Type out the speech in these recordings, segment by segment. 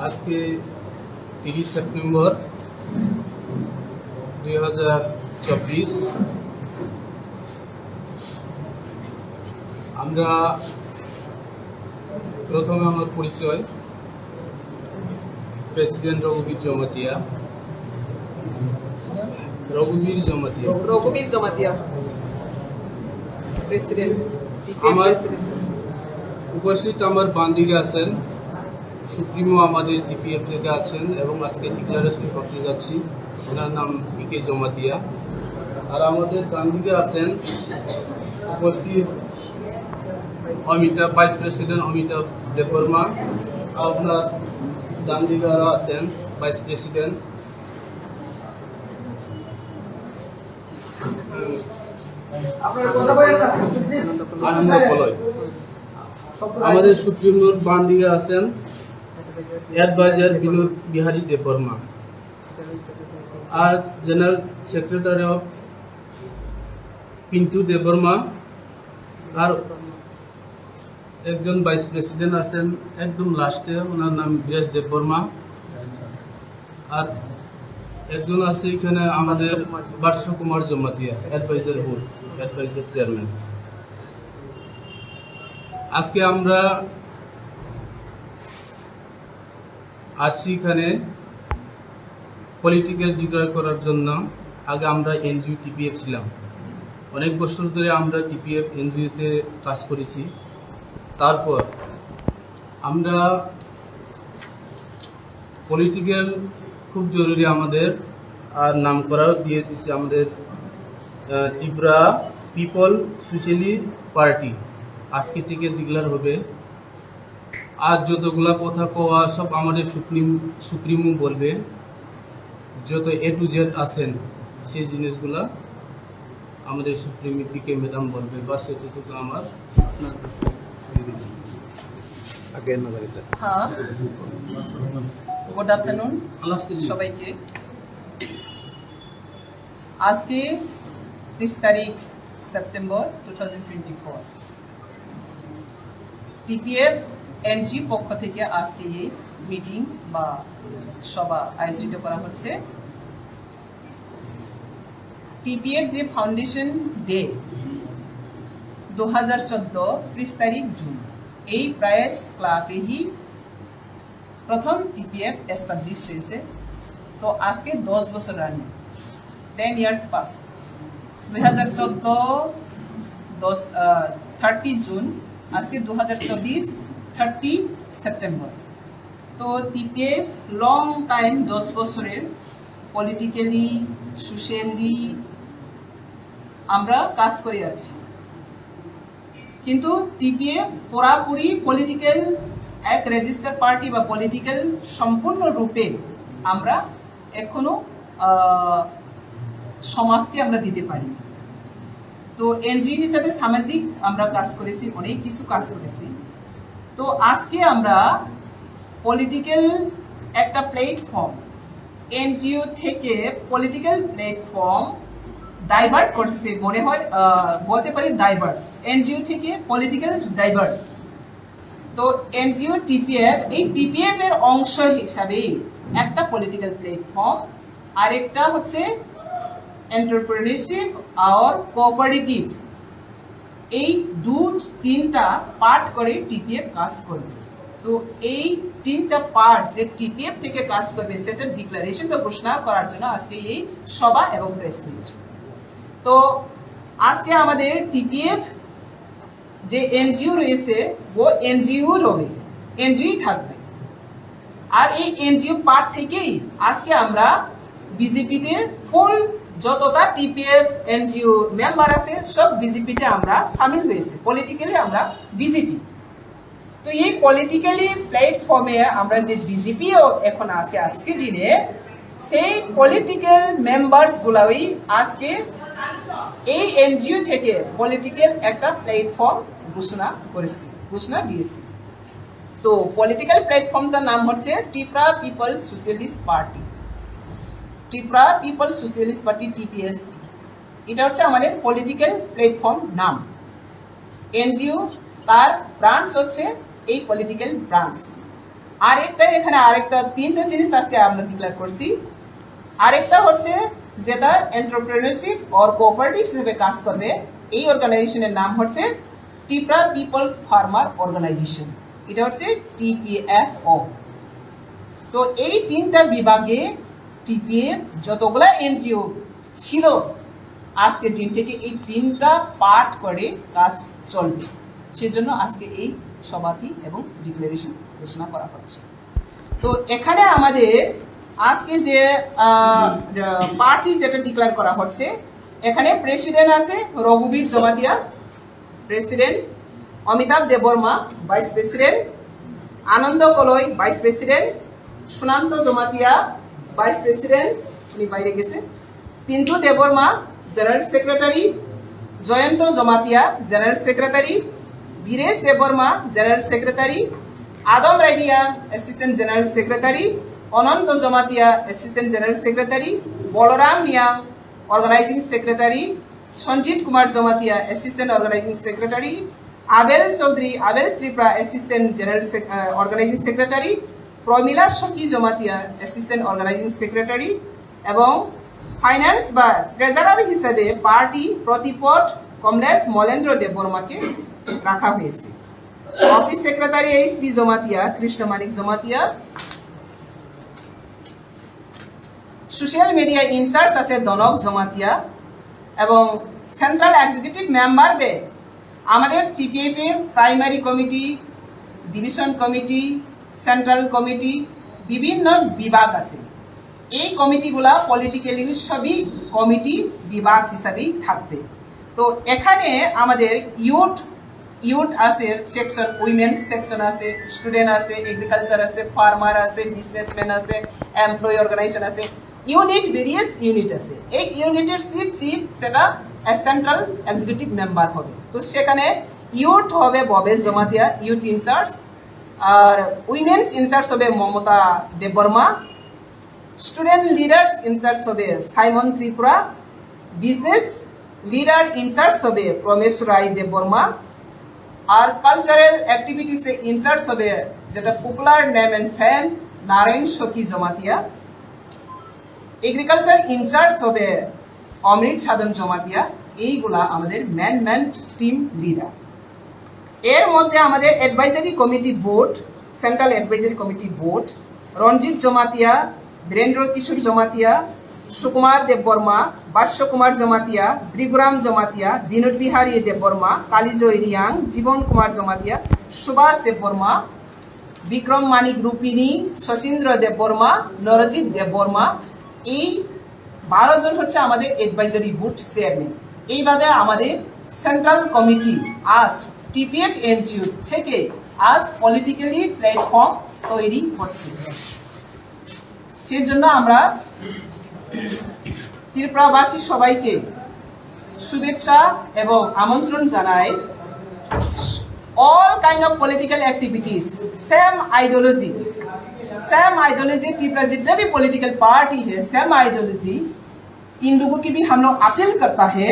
আজকে 30 সেপ্টেম্বর 2024 আমরা প্রথমে আমার পরিচয় প্রেসিডেন্ট রঘুবীর জমাতিয়া প্রেসিডেন্ট আমার উপস্থিত আমার বান্দিকে আছেন সুপ্রিমো আমাদের টিপিএফ থেকে আছেন এবং আজকে ডিক্লারেশন করতে যাচ্ছি। ওনার নাম পিকে জমাতিয়া। আর আমাদের ডান দিকে আছেন উপস্থিত ভাইস প্রেসিডেন্ট অমিতাভ দেববর্মা। আর ওনার ডান দিকে আরও আছেন ভাইস প্রেসিডেন্ট আনন্দ পলয়। আমাদের সুপ্রিমোর বাম দিকে আছেন অ্যাডভাইজার বিনোদ বিহারী দেববর্মা আর general secretary of Pintu Debbarma. আর একজন ভাইস প্রেসিডেন্ট আছেন একদম লাস্টে, ওনার নাম বীরেশ দেববর্মা। আর একজন আছে এখানে আমাদের বার্ষ Kumar Jamatia, adviser board, adviser chairman. আজকে আমরা আছি এখানে পলিটিক্যাল ডিক্লেয়ার করার জন্য। আগে আমরা এনজিও টিপিএফ ছিলাম, অনেক বছর ধরে আমরা টিপিএফ এনজিওতে কাজ করেছি। তারপর আমরা পলিটিক্যাল খুব জরুরি আমাদের, আর নাম করাও দিয়ে দিচ্ছি আমাদের ত্রিপুরা পিপল সোশ্যালিস্ট পার্টি। আজকে থেকে ডিক্লেয়ার হবে। আর যতগুলা কথা কওয়া সব আমাদের সুপ্রিমো বলবে, যত এ টু জেড আছেন সেই জিনিসগুলা আমাদের সুপ্রিমো পিকে ম্যাডাম বলবে। বা সেটুকু আমার আপনার কাছে গুড আফটারনুন সবাইকে। আজকে 30 তারিখ সেপ্টেম্বর 2024 টিপিএফ এনজি পক্ষ থেকে আজকে এই মিটিং বা সভা আয়োজিত করা হচ্ছে। টিপিএফ যে ফাউন্ডেশন ডে 2014 30 তারিখ জুন, এই প্রাইস ক্লাবেই প্রথম টিপিএফ এস্টাবলিশ হয়েছে। তো আজকে 10 বছর রানিং, 10 ইয়ার্স পাস। 2014 30 জুন, আজকে 2024 30 সেপ্টেম্বর। তো টিপিএফ লং টাইম 10 বছরের পলিটিক্যালি সোশ্যালি আমরা কাজ করে আছি, কিন্তু টিপিএফ পুরাপুরি পলিটিক্যাল এক রেজিস্টার পার্টি বা পলিটিক্যাল সম্পূর্ণ রূপে আমরা এখনো সমাজকে আমরা দিতে পারি। তো এনজিও হিসাবে সামাজিক আমরা কাজ করেছি, অনেক কিছু কাজ করেছি। তো আজকে আমরা পলিটিক্যাল একটা প্ল্যাটফর্ম, এনজিও থেকে পলিটিক্যাল প্ল্যাটফর্ম ডাইভার্ট করছে, মনে হয় বলতে পারি ডাইভার্ট, এনজিও থেকে পলিটিক্যাল ডাইভার্ট। তো এনজিও টিপিএফ, এই টিপিএফ এর অংশ হিসাবে একটা পলিটিক্যাল প্ল্যাটফর্ম, আরেকটা হচ্ছে এন্টারপ্রেনিউরশিপ আর কোঅপারেটিভ। এই তিনটা পার্ট করে টিপিএফ কাজ করবে। তো এই তিনটা পার্ট যে টিপিএফ থেকে কাজ করবে সেটা ডিক্লারেশন বা ঘোষণা করার জন্য আজকে এই সভা এবং প্রেস মিট। তো আজকে আমাদের টিপিএফ যে এনজিও রয়েছে ও এনজিও রবে, এনজিও থাকবে। আর এই এনজিও পার্ট থেকেই আজকে আমরা বিজেপিতে ফুল যতটা টিপিএফ এনজিও মেম্বার আছে সব বিজেপিতে আমরা সামিল হয়েছে, পলিটিক্যালি আমরা বিজেপি। তো এই পলিটিক্যালি প্ল্যাটফর্মে আমরা যে বিজেপিও এখন আছে আজকে দিনে, সেই পলিটিক্যাল মেম্বার্স গুলাই আজকে এই এনজিও থেকে পলিটিক্যাল একটা প্ল্যাটফর্ম ঘোষণা দিয়েছে। তো পলিটিক্যাল প্ল্যাটফর্মটার নাম হচ্ছে Tripura People's Socialist Party, Tripura People's Socialist Party TPSP. এটা হচ্ছে আমাদের পলিটিক্যাল প্ল্যাটফর্ম নাম। এনজিও তার ব্রাঞ্চ হচ্ছে এই পলিটিক্যাল ব্রাঞ্চ। আরেকটা তিনটা জিনিস আজকে আমরা ডিক্লেয়ার করছি। আরেকটা হচ্ছে যেটা এন্টারপ্রেনারশিপ আর কোঅপারেটিভ হিসেবে কাজ করবে, এই অর্গানাইজেশনের নাম হচ্ছে ত্রিপুরা পিপলস ফার্মার অর্গানাইজেশন, এটা হচ্ছে TPFO। তো এই তিনটা বিভাগে টিপিএফ যতগুলা এনজিও ছিল আজকের দিন থেকে এই তিনটা পার্ট করে কাজ চলবে, সেজন্য আজকে এই সমাধি এবং ডিক্লারেশন ঘোষণা করা হচ্ছে। তো এখানে আমাদের আজকে যে পার্টি যেটা ডিক্লেয়ার করা হচ্ছে, এখানে প্রেসিডেন্ট আছে Raghubir Jamatia, president Amitabh Debbarma, vice president Anand Kalai, vice president Sunanta Jamatia, vice president, উনি বাইরে গেছে, Pintu Debbarma, general secretary, Jayanta Jamatia, general secretary, Biresh Debbarma, general secretary, Adam Raidia, assistant general secretary, Ananta Jamatia, assistant general secretary, Balaram Miyang, organising secretary, Sanjit Kumar Jamatia, assistant organising secretary, Abel Chowdhury, Abel Tripura, assistant general organising secretary, Pramila Sakhi Jamatia, assistant organising secretary, এবং finance বা treasurer হিসেবে party প্রতিপট কমলেশ মলেন্দ্র দেববর্মাকে রাখা হয়েছে। Office secretary HB Jamatia, Krishnamanik Jamatia. Social media incharge আছে দনক জমাতিয়া, এবং central executive member বে আমাদের TPF এর primary committee, division committee, central committee, বিভিন্ন বিভাগ আছে। এই কমিটিগুলা পলিটিক্যালি সবই কমিটি বিভাগ হিসাবেই থাকবে। তো এখানে আমাদের ইউথ আছে সেকশন, উইমেন্স সেকশন আছে, স্টুডেন্ট আছে, এগ্রিকালচার আছে, ফার্মার আছে, বিজনেসম্যান আছে, এমপ্লয়ি অর্গানাইজেশন আছে, ভেরিয়াস ইউনিট আছে। এই ইউনিটের চিফ সেটা সেন্ট্রাল এক্সিকিউটিভ মেম্বার হবে। তো সেখানে ইউথ হবে ভবেশ জমাতিয়া, ইউথ ইনচার্জ, আর উইমেন্স ইনচার্জ হবে Mamata Debbarma, student leaders incharge হবে Simon Tripura, business leader incharge হবে প্রমেশ রায় দেববর্মা, আর কালচারাল অ্যাক্টিভিটিস ইনচার্জ হবে যেটা popular name and fan Narayan Sakhi Jamatia, agriculture in charge হবে অমৃত সাধন জমাতিয়া। এইগুলা আমাদের ম্যান টিম লিডার। এর মধ্যে আমাদের advisory committee board, central advisory committee board Ranjit Jamatia, Birendra Kishore Jamatia, Sukumar Debbarma, Basya Kumar Jamatia, ত্রিপুরাম জমাতিয়া, বিনোদ বিহারী দেববর্মা, কালীজয় রিয়াং, জীবন কুমার জমাতিয়া, সুভাষ দেববর্মা, বিক্রম মানিক রূপিনী, শশীন্দ্র দেববর্মা, নরজিৎ দেববর্মা। এই 12 জন হচ্ছে আমাদের অ্যাডভাইজারি বোর্ড চেয়ারম্যান। এইভাবে আমাদের সেন্ট্রাল কমিটি আজ TPF এনজিও থেকে আজ পলিটিক্যালি প্ল্যাটফর্ম তৈরি হচ্ছে। সেজন্য আমরা ত্রিপুরাবাসী সবাইকে শুভেচ্ছা এবং আমন্ত্রণ জানাই। all kind of political activities, same ideology, Tripura जितना भी पॉलिटिकल पार्टी है सेम आइडियोलॉजी, इन लोगों की भी हम लोग अपील करता है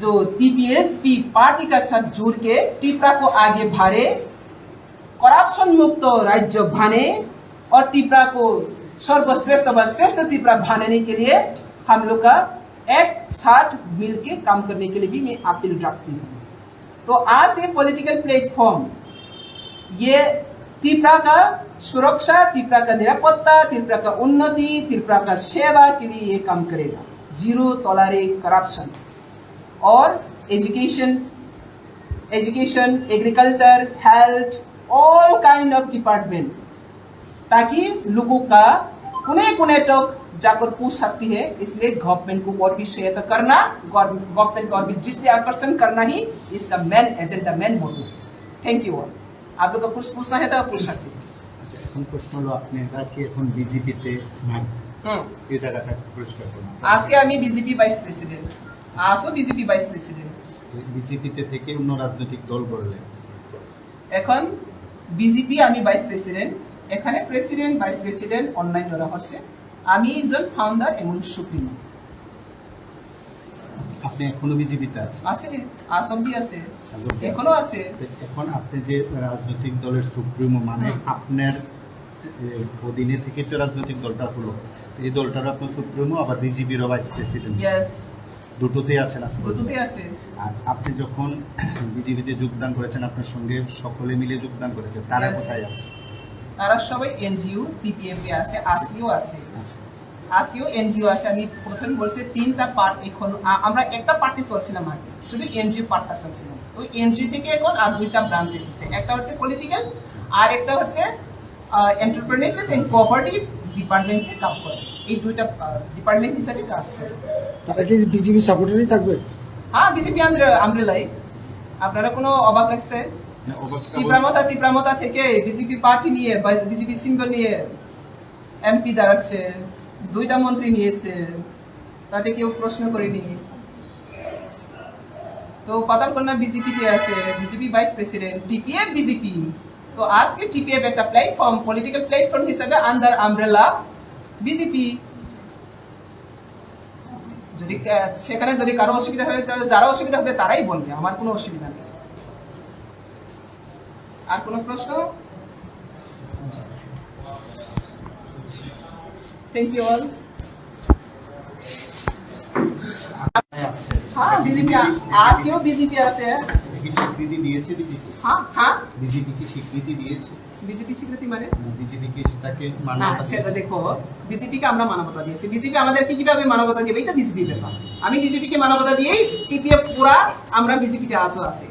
जो TPSP पार्टी का साथ जुड़ के त्रिपुरा को आगे बढ़े, करप्शन मुक्त राज्य बने और त्रिपुरा को सर्वश्रेष्ठ व श्रेष्ठ त्रिपुरा बनाने के लिए हम लोग का एक साथ मिलके काम करने के लिए भी मैं अपील रखती हूँ। तो आज ये पॉलिटिकल प्लेटफॉर्म ये त्रिपुरा का सुरक्षा, त्रिपुरा का निरापत्ता, त्रिपुरा का उन्नति, त्रिपुरा का सेवा के लिए ये काम करेगा। जीरो टॉलरेट करप्शन और education, agriculture, health, all kind of department, ताकि लोगों का कोने तक जाकर पूछ सकती है। इसलिए गवर्नमेंट को और भी सहायता करना, गवर्नमेंट को और भी दृष्टि आकर्षण करना ही इसका main agenda, main motive. Thank you all. आप लोग का कुछ पूछना है तो आप पूछ सकते हैं। আচ্ছা, এখন প্রশ্ন হলো আপনারা কি এখন বিজেপিতে নাই? এই জায়গাটা পরিষ্কার করুন। আজকে আমি বিজেপি ভাইস প্রেসিডেন্ট, আজও বিজেপি ভাইস প্রেসিডেন্ট। বিজেপিতে থেকে অন্য রাজনৈতিক দল করলেন, এখন বিজেপি আমি ভাইস প্রেসিডেন্ট, এখানে প্রেসিডেন্ট ভাইস প্রেসিডেন্ট অনলাইন করা হচ্ছে। আমি একজন ফাউন্ডার এবং সুপ্রিমো। আপনি এখনো বিজেপিতে আছেন? আছে, আজ অব্দি আছে, এখনো আছে। এখন আপনি যে রাজনৈতিক দলের সুপ্রিমো, মানে আপনার অধীনে থেকে তো রাজনৈতিক দলটা হলো, তো এই দলটার আপনার সুপ্রিমো আবার বিজেপিরও ভাইস প্রেসিডেন্ট, ইয়েস, দুটোতেই আছেন আজকে। দুটোতেই আছে। আর আপনি যখন বিজেপিতে যোগদান করেছেন, আপনার সঙ্গে সকলে মিলে যোগদান করেছেন, তারা Yes. কোথায় আছে? তারা সবাই এনজিও টিপিএফ এ আছে, আজকেও আছে, আচ্ছা, আজকেও এনজিও আছে। আমি প্রথমে বলছি 3টা পার্ট, এখন আমরা একটা পার্টি চলছিলাম আগে, শুধু এনজিও পার্টটা চলছিলাম। ওই এনজিও থেকে এখন আর 2টা ব্রাঞ্চ এসেছে, একটা হচ্ছে পলিটিক্যাল আর একটা হচ্ছে এন্টারপ্রেনারশিপ এন্ড কোঅপারেটিভ ডিপার্টমেন্টসে কাজ করে। এই 2টা ডিপার্টমেন্ট হিসাবে কাজ করে। তারা কি বিজেপি সাপোর্টারই থাকবে? হ্যাঁ, বিজেপি আমরেলাই। আপনারা কোনো অবাক লাগছে? না, অবাক তীব্রামতা থেকে বিজেপি পার্টি নিয়ে বা বিজেপি সিম্বল নিয়ে এমপি দাঁড়াচ্ছে, 2টা মন্ত্রী নিয়েছে, তাতে কেউ প্রশ্ন করেনি। তো পাতালকন্যা বিজেপিতে আছে, BJP vice president, TPF BJP. তো আজকে টিপিএফ একটা প্ল্যাটফর্ম, পলিটিক্যাল প্ল্যাটফর্ম হিসেবে আন্ডার আমব্রেলা বিজেপি। যদি সেখানে যদি কারো অসুবিধা হয়, তাহলে যারা অসুবিধা হবে তারাই বলবে, আমার কোনো অসুবিধা নেই। আর কোনো প্রশ্ন? Thank you all. হ্যাঁ, বিজেপি আজকেও বিজেপি আছে। কি স্বীকৃতি দিয়েছে বিজেপি? হ্যাঁ, বিজেপি কি স্বীকৃতি দিয়েছে? বিজেপি স্বীকৃতি মানে বিজেপি কি সেটাকে না, মান্যতা সেটা দিয়েছে? দেখো, বিজেপিকে আমরা মানবতা দিয়েছি। বিজেপি আমাদেরকে কিভাবে মানবতা দেবে, এটা বিজেপি ব্যাপার। আমি বিজেপিকে মানবতা দিয়েই টিপিএফ পুরা আমরা বিজেপিতে আজও আছি।